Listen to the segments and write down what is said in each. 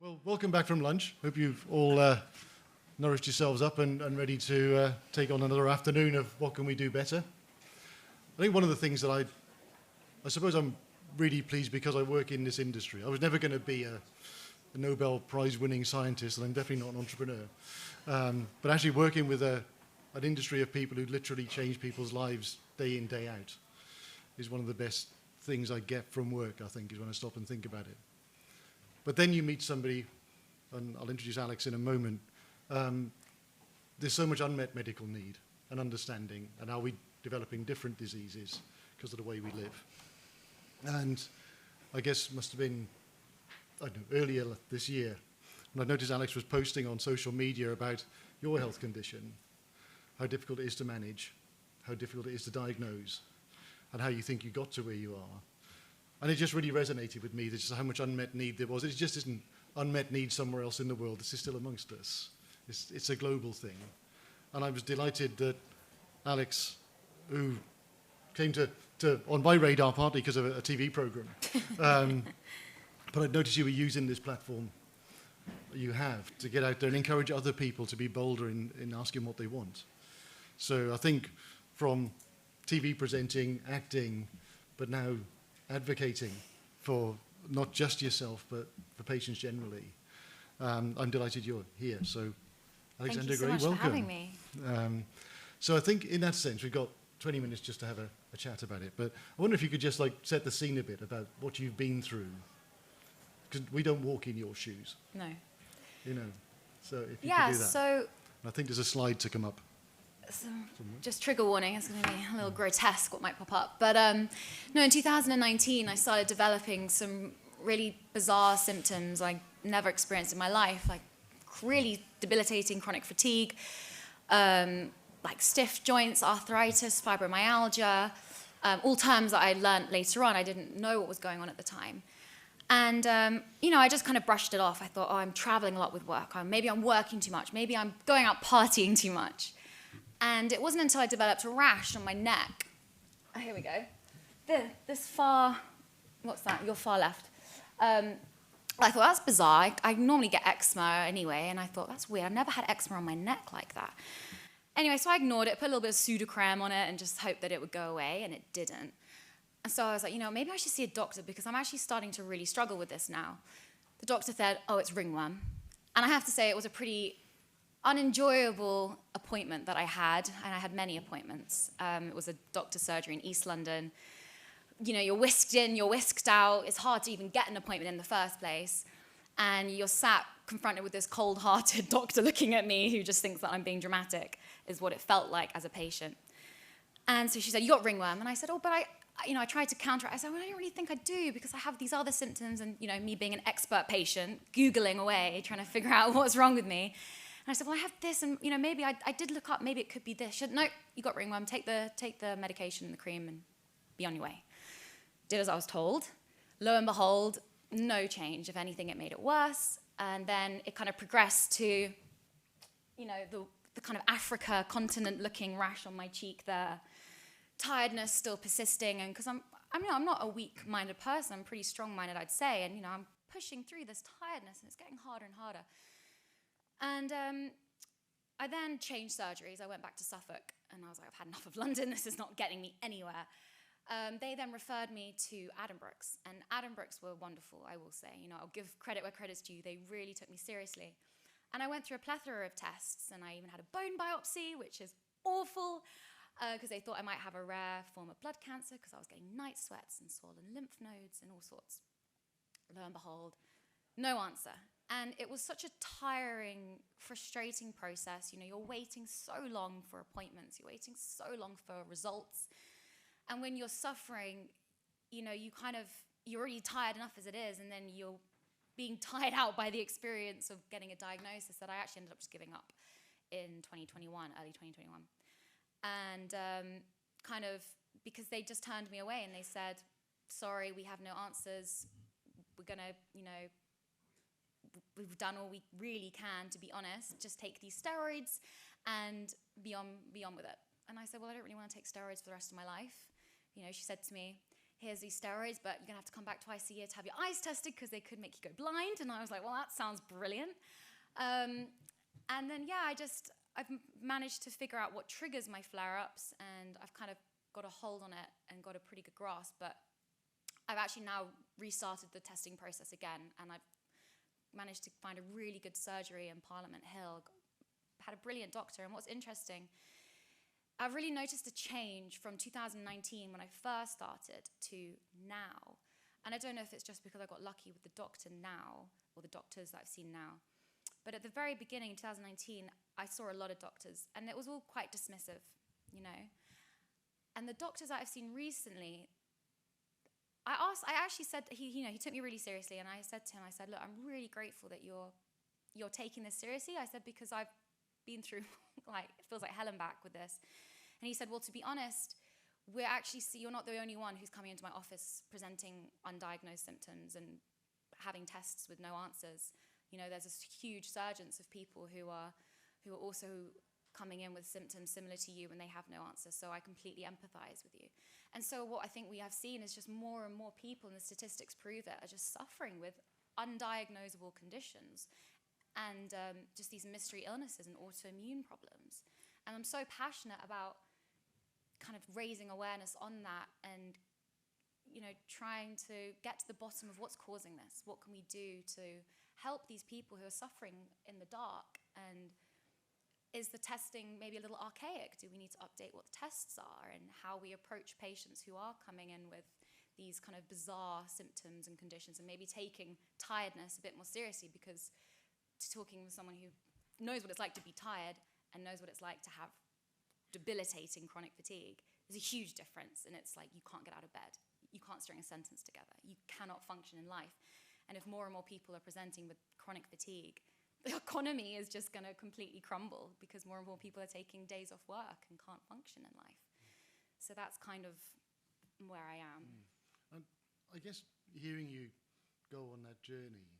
Well, welcome back from lunch. Hope you've all nourished yourselves up and ready to take on another afternoon of what can we do better. I think one of the things that I suppose I'm really pleased because I work in this industry. I was never going to be a Nobel Prize winning scientist, and I'm definitely not an entrepreneur. But actually working with an industry of people who literally change people's lives day in, day out is one of the best things I get from work, I think, is when I stop and think about it. But then you meet somebody, and I'll introduce Alex in a moment. There's so much unmet medical need and understanding, and are we developing different diseases because of the way we live? And I guess must have been, I don't know, earlier this year, when I noticed Alex was posting on social media about your health condition, how difficult it is to manage, how difficult it is to diagnose, and how you think you got to where you are. And it just really resonated with me, just how much unmet need there was. It just isn't unmet need somewhere else in the world. This is still amongst us. It's a global thing. And I was delighted that Alex, who came to on my radar partly because of a TV program, but I'd noticed you were using this platform you have to get out there and encourage other people to be bolder in asking what they want. So I think from TV presenting, acting, but now advocating for not just yourself, but for patients generally. I'm delighted you're here. So, Alexandra Gray, welcome. Thank you so much for having me. So I think in that sense, we've got 20 minutes just to have a chat about it. But I wonder if you could just set the scene a bit about what you've been through. Because we don't walk in your shoes. No. You know, so if you Yeah, could do that. so I think there's a slide to come up. just trigger warning, it's going to be a little grotesque what might pop up. But no, in 2019, I started developing some really bizarre symptoms I never experienced in my life, like really debilitating chronic fatigue, like stiff joints, arthritis, fibromyalgia, all terms that I learned later on. I didn't know what was going on at the time. And, I just kind of brushed it off. I thought, oh, I'm traveling a lot with work. Maybe I'm working too much. Maybe I'm going out partying too much. And it wasn't until I developed a rash on my neck. Oh, here we go. This far, what's that? Your far left. I thought, that's bizarre. I normally get eczema anyway, and I thought, that's weird. I've never had eczema on my neck like that. Anyway, so I ignored it, put a little bit of pseudocreme on it, and just hoped that it would go away, and it didn't. And so I was like, maybe I should see a doctor, because I'm actually starting to really struggle with this now. The doctor said, oh, it's ringworm. And I have to say, it was a pretty unenjoyable appointment that I had, and I had many appointments. It was a doctor's surgery in East London. You're whisked in, you're whisked out. It's hard to even get an appointment in the first place. And you're sat confronted with this cold-hearted doctor looking at me who just thinks that I'm being dramatic, is what it felt like as a patient. And so she said, you got ringworm. And I said, oh, but I tried to counter it. I said, well, I don't really think I do, because I have these other symptoms. And, me being an expert patient, Googling away, trying to figure out what's wrong with me. And I said, well, I have this, and maybe I did look up, maybe it could be this. She said, no, you got ringworm. Take the medication and the cream and be on your way. Did as I was told. Lo and behold, no change. If anything, it made it worse. And then it kind of progressed to, the kind of Africa continent-looking rash on my cheek there. Tiredness still persisting, and because I'm not a weak-minded person. I'm pretty strong-minded, I'd say, and I'm pushing through this tiredness, and it's getting harder and harder. And I then changed surgeries. I went back to Suffolk, and I was like, I've had enough of London. This is not getting me anywhere. They then referred me to Addenbrooke's, and Addenbrooke's were wonderful, I will say. I'll give credit where credit's due. They really took me seriously. And I went through a plethora of tests, and I even had a bone biopsy, which is awful, because they thought I might have a rare form of blood cancer, because I was getting night sweats and swollen lymph nodes and all sorts. Lo and behold, no answer. And it was such a tiring, frustrating process. You're waiting so long for appointments. You're waiting so long for results. And when you're suffering, you're already tired enough as it is, and then you're being tired out by the experience of getting a diagnosis that I actually ended up just giving up in 2021, early 2021. And because they just turned me away and they said, sorry, we have no answers. We're going to, we've done all we really can, to be honest. Just take these steroids and be on with it. And I said, well, I don't really want to take steroids for the rest of my life. She said to me, here's these steroids, but you're going to have to come back twice a year to have your eyes tested because they could make you go blind. And I was like, well, that sounds brilliant. And then, yeah, I've managed to figure out what triggers my flare-ups, and I've kind of got a hold on it and got a pretty good grasp. But I've actually now restarted the testing process again, and I've managed to find a really good surgery in Parliament Hill, had a brilliant doctor. And what's interesting, I've really noticed a change from 2019 when I first started to now. And I don't know if it's just because I got lucky with the doctor now, or the doctors that I've seen now. But at the very beginning, in 2019, I saw a lot of doctors, and it was all quite dismissive, you know. And the doctors that I've seen recently, I actually said, he took me really seriously, and I said to him, I said, look, I'm really grateful that you're taking this seriously. I said, because I've been through, it feels like hell and back with this. And he said, well, to be honest, you're not the only one who's coming into my office presenting undiagnosed symptoms and having tests with no answers. You know, there's this huge surgence of people who are also coming in with symptoms similar to you and they have no answer. So I completely empathize with you. And so what I think we have seen is just more and more people, and the statistics prove it, are just suffering with undiagnosable conditions and just these mystery illnesses and autoimmune problems. And I'm so passionate about kind of raising awareness on that and, you know, trying to get to the bottom of what's causing this. What can we do to help these people who are suffering in the dark? And is the testing maybe a little archaic? Do we need to update what the tests are and how we approach patients who are coming in with these kind of bizarre symptoms and conditions, and maybe taking tiredness a bit more seriously? Because talking with someone who knows what it's like to be tired and knows what it's like to have debilitating chronic fatigue, there's a huge difference. And it's like you can't get out of bed. You can't string a sentence together. You cannot function in life. And if more and more people are presenting with chronic fatigue, the economy is just going to completely crumble because more and more people are taking days off work and can't function in life. So that's kind of where I am. And I guess hearing you go on that journey,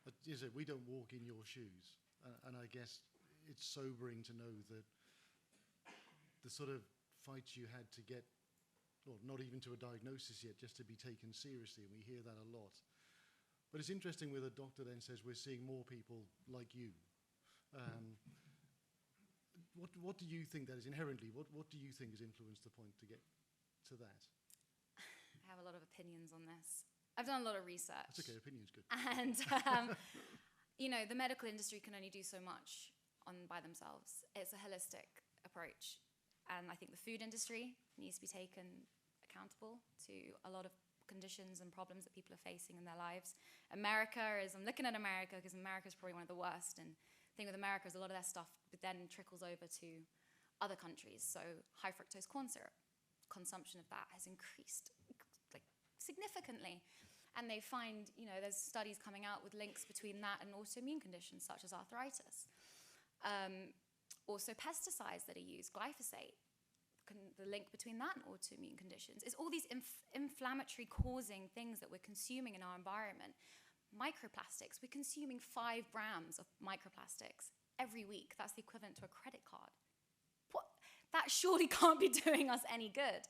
as I said, we don't walk in your shoes. And I guess it's sobering to know that the sort of fights you had to get, or not even to a diagnosis yet, just to be taken seriously, and we hear that a lot. But it's interesting where the doctor then says we're seeing more people like you. What do you think that is inherently? What do you think has influenced the point to get to that? I have a lot of opinions on this. I've done a lot of research. That's okay, opinion's good. And, you know, the medical industry can only do so much by themselves. It's a holistic approach. And I think the food industry needs to be taken accountable to a lot of conditions and problems that people are facing in their lives. I'm looking at America because America is probably one of the worst. And the thing with America is a lot of their stuff then trickles over to other countries. So high fructose corn syrup, consumption of that has increased significantly. And they find, you know, there's studies coming out with links between that and autoimmune conditions such as arthritis. Also pesticides that are used, glyphosate, the link between that and autoimmune conditions. It's all these inflammatory causing things that we're consuming in our environment. Microplastics, we're consuming 5 grams of microplastics every week. That's the equivalent to a credit card. That surely can't be doing us any good.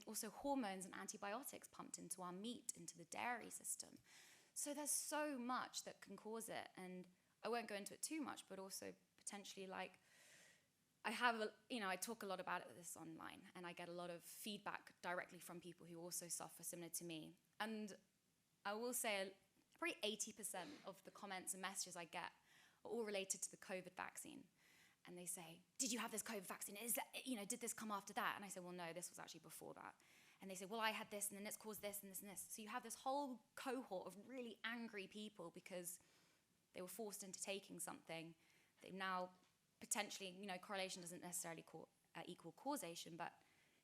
Also hormones and antibiotics pumped into our meat, into the dairy system. So there's so much that can cause it. And I won't go into it too much, but also potentially I talk a lot about this online, and I get a lot of feedback directly from people who also suffer similar to me. And I will say probably 80% of the comments and messages I get are all related to the COVID vaccine. And they say, did you have this COVID vaccine? Did this come after that? And I say, well, no, this was actually before that. And they say, well, I had this, and then it's caused this, and this, and this. So you have this whole cohort of really angry people because they were forced into taking something. They've now potentially, correlation doesn't necessarily equal causation, but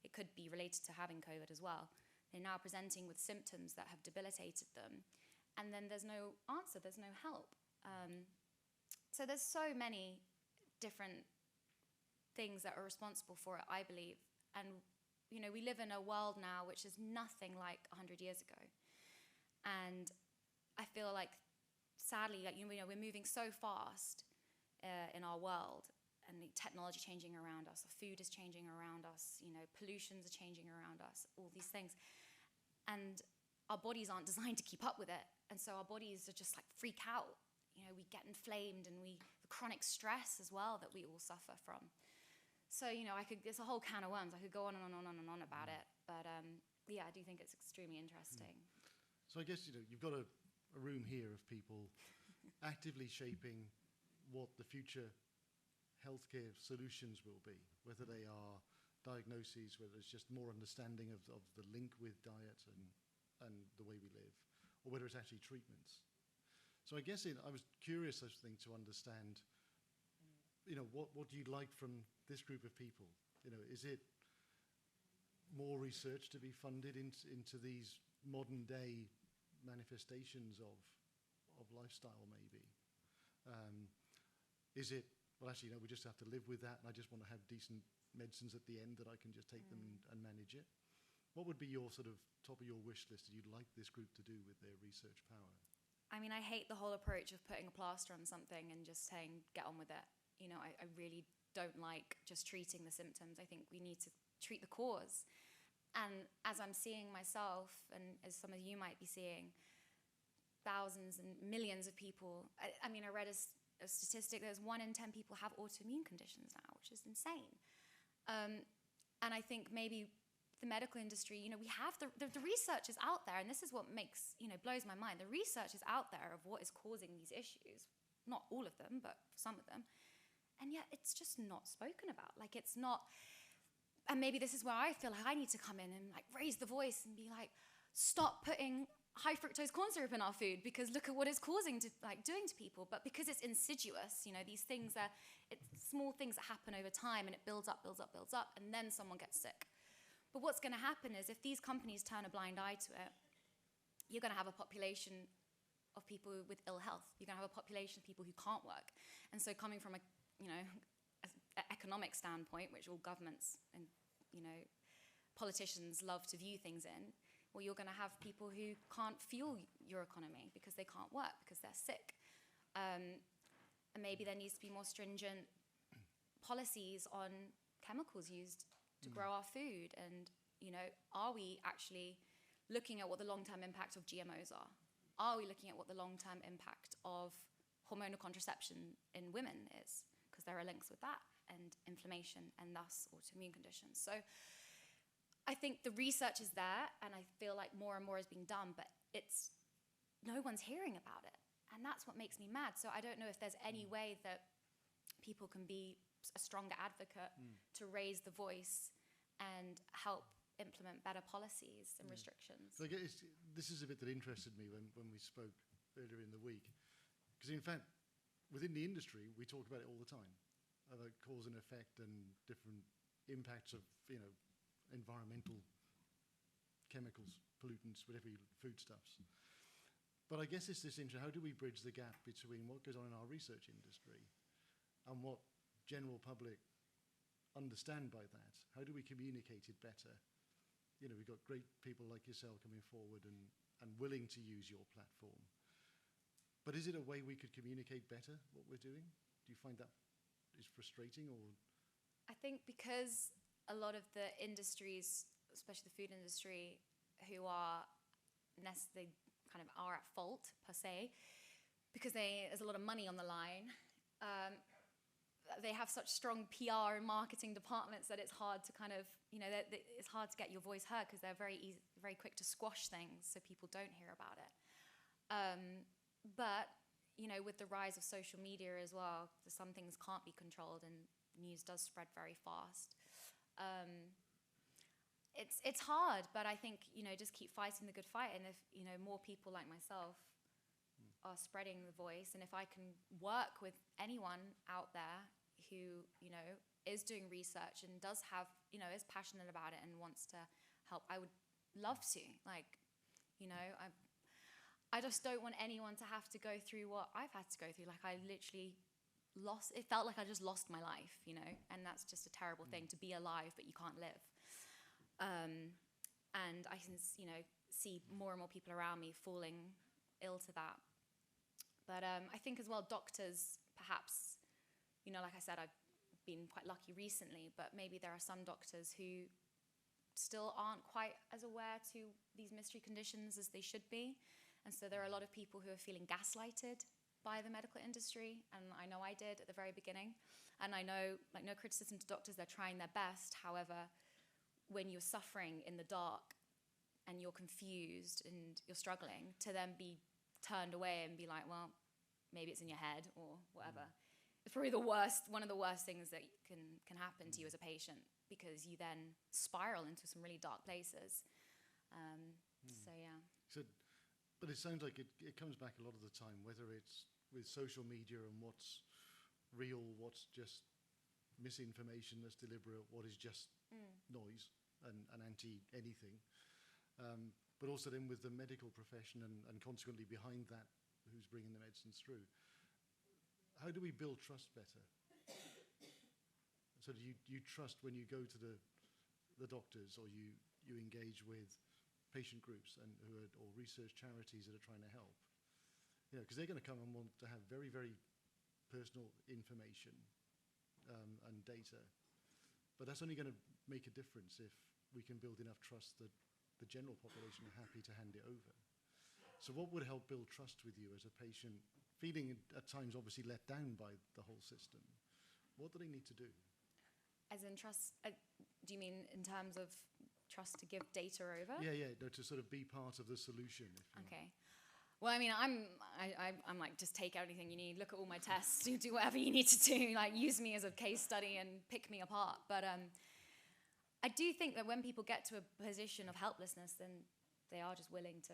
it could be related to having COVID as well. They're now presenting with symptoms that have debilitated them. And then there's no answer, there's no help. So there's so many different things that are responsible for it, I believe. And, we live in a world now which is nothing like 100 years ago. And I feel like, sadly, we're moving so fast in our world. and the technology changing around us, the food is changing around us, pollutions are changing around us, all these things. And our bodies aren't designed to keep up with it. And so our bodies are just like freak out. We get inflamed, and the chronic stress as well that we all suffer from. So, it's a whole can of worms. I could go on and on and on and on about it. But yeah, I do think it's extremely interesting. So I guess, you've got a room here of people actively shaping what the future healthcare solutions will be, whether they are diagnoses, whether it's just more understanding of the link with diet and the way we live, or whether it's actually treatments. So I guess I was curious, I think, to understand, what you'd like from this group of people. Is it more research to be funded into these modern day manifestations of lifestyle, maybe? Is it, well, actually, we just have to live with that, and I just want to have decent medicines at the end that I can just take them and manage it? What would be your sort of top of your wish list that you'd like this group to do with their research power? I mean, I hate the whole approach of putting a plaster on something and just saying, get on with it. I really don't like just treating the symptoms. I think we need to treat the cause. And as I'm seeing myself, and as some of you might be seeing, thousands and millions of people, I read a statistic, there's 1 in 10 people have autoimmune conditions now, which is insane. And I think maybe the medical industry, we have the research is out there, and this is what makes, blows my mind. The research is out there of what is causing these issues. Not all of them, but some of them. And yet it's just not spoken about. Like, it's not, and maybe this is where I feel like I need to come in and raise the voice and be like, stop putting high fructose corn syrup in our food, because look at what it's causing to doing to people. But because it's insidious, these things it's small things that happen over time, and it builds up, and then someone gets sick. But what's going to happen is, if these companies turn a blind eye to it, you're going to have a population of people with ill health. You're going to have a population of people who can't work. And so, coming from an economic standpoint, which all governments and politicians love to view things in, well, you're going to have people who can't fuel your economy because they can't work, because they're sick. And maybe there needs to be more stringent policies on chemicals used to grow our food. And, are we actually looking at what the long-term impact of GMOs are? Are we looking at what the long-term impact of hormonal contraception in women is? Because there are links with that, and inflammation, and thus autoimmune conditions. So I think the research is there, and I feel like more and more is being done, but no one's hearing about it. And that's what makes me mad. So I don't know if there's any way that people can be a stronger advocate to raise the voice and help implement better policies and restrictions. So I guess this is a bit that interested me when we spoke earlier in the week. Because in fact, within the industry, we talk about it all the time, about cause and effect and different impacts of, environmental chemicals, pollutants, whatever, foodstuffs. But I guess it's this interesting, how do we bridge the gap between what goes on in our research industry and what general public understand by that? How do we communicate it better? We've got great people like yourself coming forward and willing to use your platform. But is it a way we could communicate better what we're doing? Do you find that is frustrating? Or I think because a lot of the industries, especially the food industry, who are they kind of are at fault per se, because there's a lot of money on the line. They have such strong PR and marketing departments that it's hard to kind of, it's hard to get your voice heard, because they're very quick to squash things so people don't hear about it. But, with the rise of social media as well, some things can't be controlled, and news does spread very fast. It's hard, but I think, just keep fighting the good fight. And if, more people like myself are spreading the voice, and if I can work with anyone out there who, is doing research and does have, is passionate about it and wants to help, I would love to. I just don't want anyone to have to go through what I've had to go through. I literally it felt like I just lost my life, and that's just a terrible thing, to be alive, but you can't live. And I can, see more and more people around me falling ill to that. But I think as well, doctors, perhaps, like I said, I've been quite lucky recently, but maybe there are some doctors who still aren't quite as aware to these mystery conditions as they should be. And so there are a lot of people who are feeling gaslighted by the medical industry, and I know I did at the very beginning. And I know, like, no criticism to doctors, they're trying their best. However, when you're suffering in the dark and you're confused and you're struggling, to then be turned away and be like, well, maybe it's in your head or whatever. It's probably one of the worst things that can happen to you as a patient, because you then spiral into some really dark places. So, yeah. So, but it sounds like it comes back a lot of the time, whether it's with social media and what's real, what's just misinformation that's deliberate, what is just noise and anti-anything. But also then with the medical profession and consequently behind that, who's bringing the medicines through. How do we build trust better? So do you trust when you go to the doctors, or you engage with patient groups and or research charities that are trying to help? Because they're going to come and want to have very, very personal information and data. But that's only going to make a difference if we can build enough trust that the general population are happy to hand it over. So what would help build trust with you as a patient, feeling at times obviously let down by the whole system? What do they need to do? As in trust, do you mean in terms of trust to give data over? Yeah, no, to sort of be part of the solution. Okay. Well, I mean, I'm like, just take everything you need, look at all my tests, do whatever you need to do, like use me as a case study and pick me apart. But I do think that when people get to a position of helplessness, then they are just willing to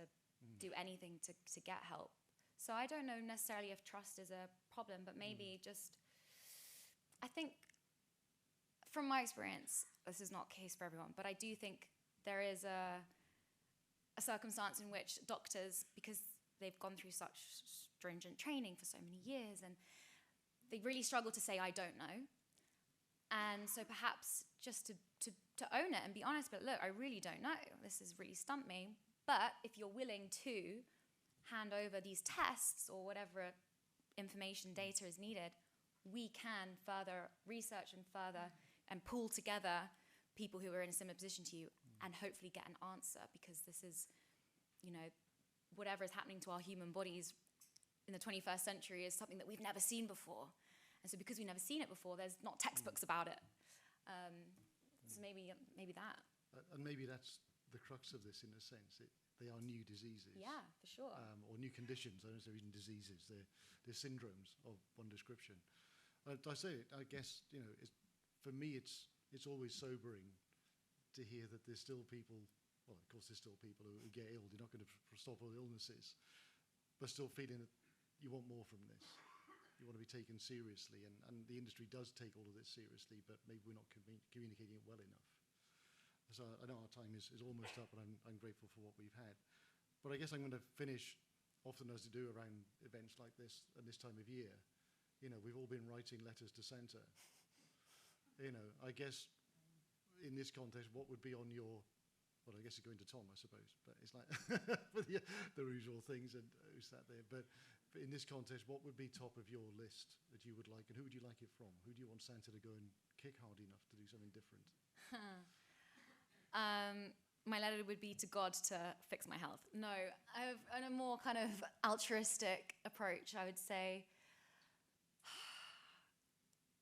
do anything to get help. So I don't know necessarily if trust is a problem, but maybe just, I think, from my experience, this is not the case for everyone, but I do think there is a circumstance in which doctors, because they've gone through such stringent training for so many years, and they really struggle to say, I don't know. And so perhaps just to own it and be honest, but look, I really don't know. This has really stumped me. But if you're willing to hand over these tests or whatever information, data is needed, we can further research and pull together people who are in a similar position to you and hopefully get an answer, because this is, whatever is happening to our human bodies in the 21st century is something that we've never seen before. And so because we've never seen it before, there's not textbooks about it. So maybe that. And maybe that's the crux of this in a sense. They are new diseases. Yeah, for sure. Or new conditions. I don't say even diseases. They're syndromes of one description. I guess, for me, it's always sobering to hear that there's still people, well, of course there's still people who get ill. You're not going to stop all illnesses, but still feeling that you want more from this. You want to be taken seriously, and the industry does take all of this seriously, but maybe we're not communicating it well enough. So I know our time is almost up, and I'm grateful for what we've had. But I guess I'm going to finish, often as I do around events like this and this time of year. We've all been writing letters to Santa. I guess in this context, what would be on your, well, I guess it's going to Tom, I suppose, but it's like the usual things and who sat there. But in this context, what would be top of your list that you would like, and who would you like it from? Who do you want Santa to go and kick hard enough to do something different? My letter would be to God to fix my health. No, on a more kind of altruistic approach, I would say,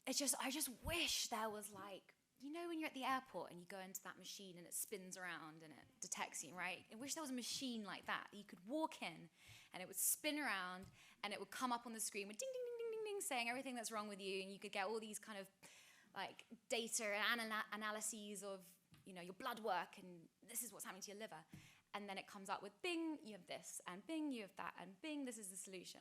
I just wish there was, like, when you're at the airport and you go into that machine and it spins around and it detects you, right? I wish there was a machine like that you could walk in and it would spin around and it would come up on the screen with ding, ding, ding, ding, ding, ding, saying everything that's wrong with you, and you could get all these kind of, like, data and analyses of, your blood work, and this is what's happening to your liver. And then it comes up with, bing, you have this, and bing, you have that, and bing, this is the solution.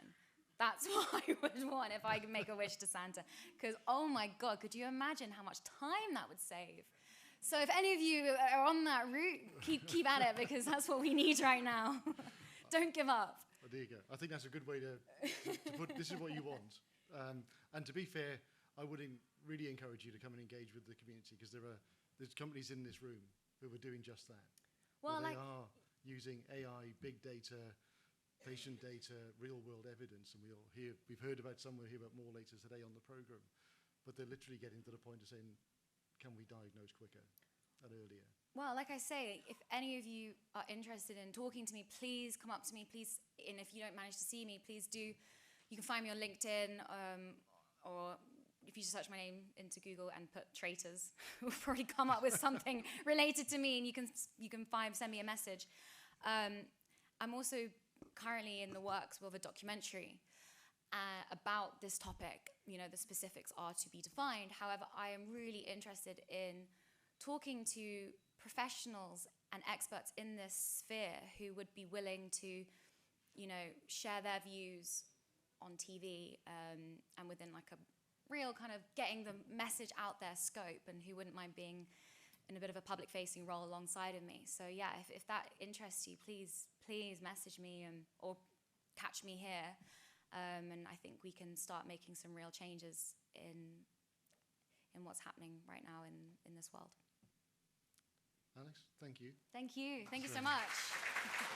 That's what I would want if I could make a wish to Santa. Because, oh my God, could you imagine how much time that would save? So if any of you are on that route, keep at it, because that's what we need right now. Don't give up. Well, there you go. I think that's a good way to put, this is what you want. And to be fair, I would really encourage you to come and engage with the community, because there's companies in this room who are doing just that. Well, they are using AI, big data, patient data, real-world evidence, and we've heard about some. We'll hear about more later today on the program. but they're literally getting to the point of saying, can we diagnose quicker and earlier? Well, like I say, if any of you are interested in talking to me, please come up to me, please. And if you don't manage to see me, please do. You can find me on LinkedIn, or if you just search my name into Google and put traitors, we'll probably come up with something related to me, and you can send me a message. I'm also currently in the works with a documentary about this topic. You know, the specifics are to be defined. However, I am really interested in talking to professionals and experts in this sphere who would be willing to, you know, share their views on TV and within like a real kind of getting the message out there scope, and who wouldn't mind being in a bit of a public-facing role alongside of me. So yeah, if that interests you, please message me or catch me here, and I think we can start making some real changes in what's happening right now in this world. Alex, thank you. Thank you. Thank you so much.